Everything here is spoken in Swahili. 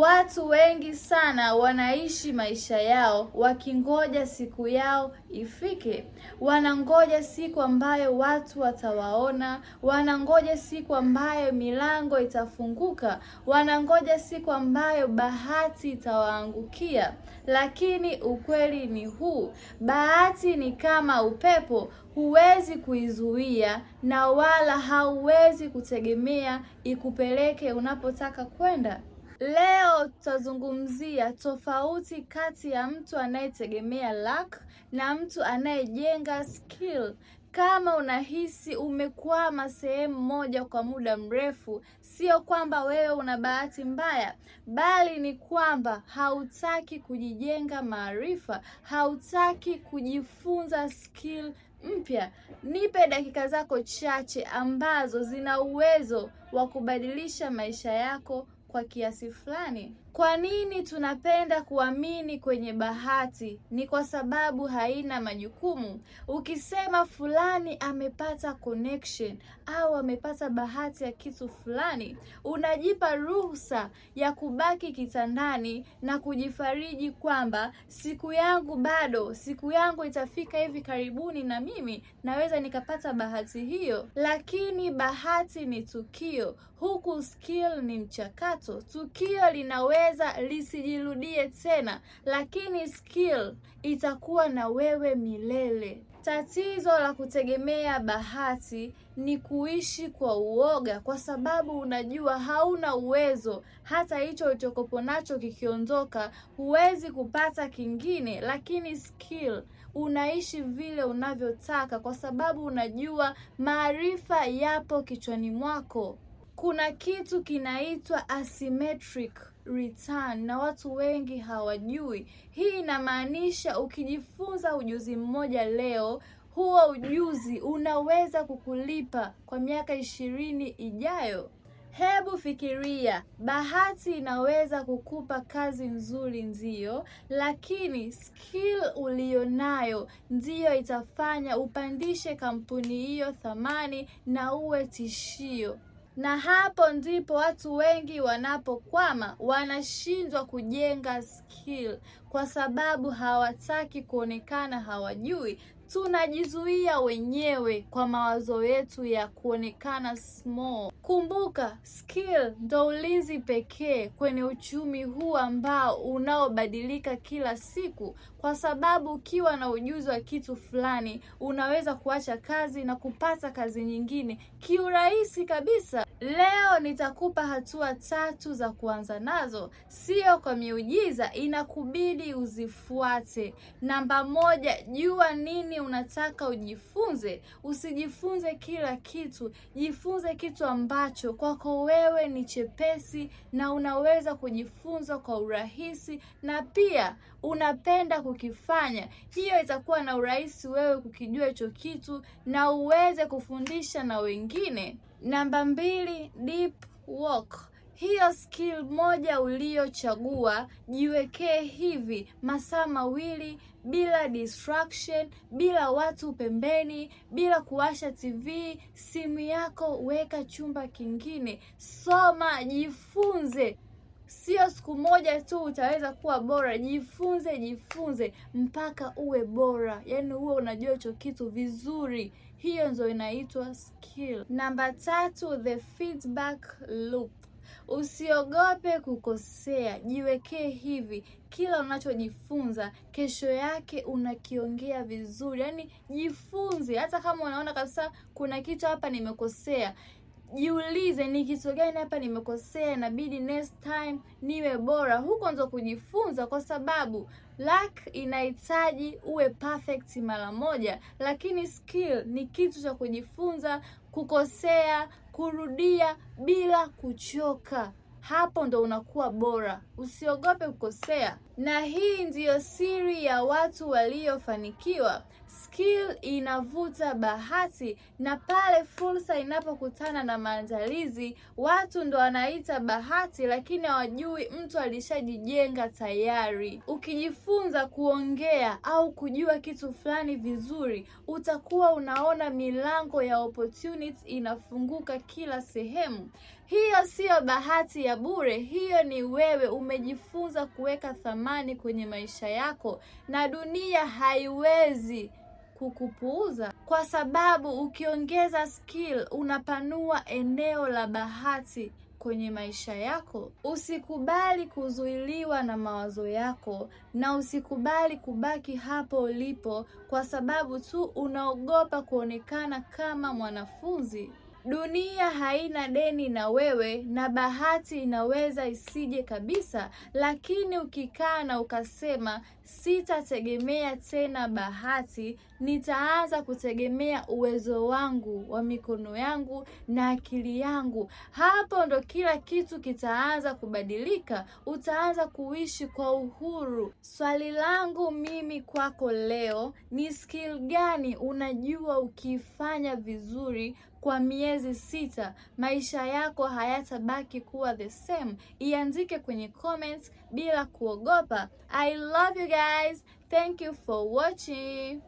Watu wengi sana wanaishi maisha yao wakingoja siku yao ifike. Wanangoja siku ambayo watu watawaona, wanangoja siku ambayo milango itafunguka, wanangoja siku ambayo bahati itawaangukia. Lakini ukweli ni huu, bahati ni kama upepo, huwezi kuizuia na wala hauwezi kutegemea ikupeleke unapotaka kwenda. Leo tutazungumzia tofauti kati ya mtu anayetegemea luck na mtu anayejenga skill. Kama unahisi umekwama sehemu moja kwa muda mrefu, sio kwamba wewe una bahati mbaya, bali ni kwamba hautaki kujijenga maarifa, hautaki kujifunza skill mpya. Nipe dakika zako chache ambazo zina uwezo wa kubadilisha maisha yako kwa kiasi fulani. Kwa nini tunapenda kuamini kwenye bahati? Ni kwa sababu haina majukumu. Ukisema fulani amepata connection au amepata bahati ya kitu fulani, unajipa ruhusa ya kubaki kitandani na kujifariji kwamba siku yangu bado, siku yangu itafika hivi karibuni na mimi naweza nikapata bahati hiyo. Lakini bahati ni tukio, huku skill ni mchakato. Tukio linaweza lisijirudie tena, lakini skill itakuwa na wewe milele. Tatizo la kutegemea bahati ni kuishi kwa uoga, kwa sababu unajua hauna uwezo. Hata hicho ulichokuwa nacho kikiondoka, huwezi kupata kingine. Lakini skill, unaishi vile unavyotaka kwa sababu unajua maarifa yapo kichwani mwako. Kuna kitu kinaitwa asymmetric return na watu wengi hawajui. Hii inamaanisha ukijifunza ujuzi mmoja leo, huo ujuzi unaweza kukulipa kwa miaka 20 ijayo. Hebu fikiria, bahati inaweza kukupa kazi nzuri ndio, lakini skill ulionayo ndiyo itafanya upandishe kampuni hiyo thamani na uwe tishio. Na hapo ndipo watu wengi wanapokwama, wanashindwa kujenga skill kwa sababu hawataki kuonekana hawajui. Tunajizuia wenyewe kwa mawazo yetu ya kuonekana small. Kumbuka, skill ndo ulinzi pekee kwenye uchumi huu ambao unaobadilika kila siku, kwa sababu ukiwa na ujuzi wa kitu fulani unaweza kuacha kazi na kupata kazi nyingine kiurahisi kabisa. Leo nitakupa hatua 3 za kuanza nazo, sio kwa miujiza, inakubidi uzifuate. Namba 1, jua nini unataka ujifunze. Usijifunze kila kitu, jifunze kitu ambacho kwako wewe ni chepesi na unaweza kujifunza kwa urahisi na pia unapenda kukifanya. Hiyo itakuwa na urahisi wewe kukijua hicho kitu na uweze kufundisha na wengine. Namba 2, deep work. Hiyo skill moja uliochagua, jiwekee hivi masaa 2 bila distraction, bila watu pembeni, bila kuwasha TV, simu yako weka chumba kingine. Soma, jifunze. Sio siku moja tu utaweza kuwa bora, jifunze mpaka uwe bora. Yaani uwe unajua hicho kitu vizuri. Hiyo ndio inaitwa skill. Namba 3, the feedback loop. Usiogope kukosea, jiwekee hivi, kila unachojifunza kesho yake unakiongea vizuri. Yaani jifunze, hata kama unaona kabisa kuna kitu hapa nimekosea, jiulize ni kitu gani hapa nimekosea, inabidi next time niwe bora. Huko ndo kujifunza, kwa sababu luck inahitaji uwe perfect mara moja, lakini skill ni kitu cha kujifunza, kukosea, kurudia bila kuchoka. Hapo ndo unakuwa bora. Usiogope kukosea. Na hii ndiyo siri ya watu waliofanikiwa. Skill inavuta bahati, na pale fursa inapokutana na maandalizi, watu ndo wanaita bahati, lakini hawajui mtu alishajijenga tayari. Ukijifunza kuongea au kujua kitu fulani vizuri, utakuwa unaona milango ya opportunity inafunguka kila sehemu. Hiyo siyo bahati ya bure, hiyo ni wewe umejifunza kuweka thamani kwenye maisha yako, na dunia haiwezi kukupuuza, kwa sababu ukiongeza skill unapanua eneo la bahati kwenye maisha yako. Usikubali kuzuiliwa na mawazo yako, na usikubali kubaki hapo ulipo kwa sababu tu unaogopa kuonekana kama mwanafunzi. Dunia haina deni na wewe, na bahati inaweza isije kabisa, lakini ukikaa na ukasema sitategemea tena bahati, nitaanza kutegemea uwezo wangu wa mikono yangu na akili yangu, hapo ndo kila kitu kitaanza kubadilika. Utaanza kuishi kwa uhuru. Swali langu mimi kwako leo ni skill gani unajua ukifanya vizuri kwa miezi 6 maisha yako hayatabaki kuwa the same? Iandike kwenye comments bila kuogopa. I love you guys. Thank you for watching.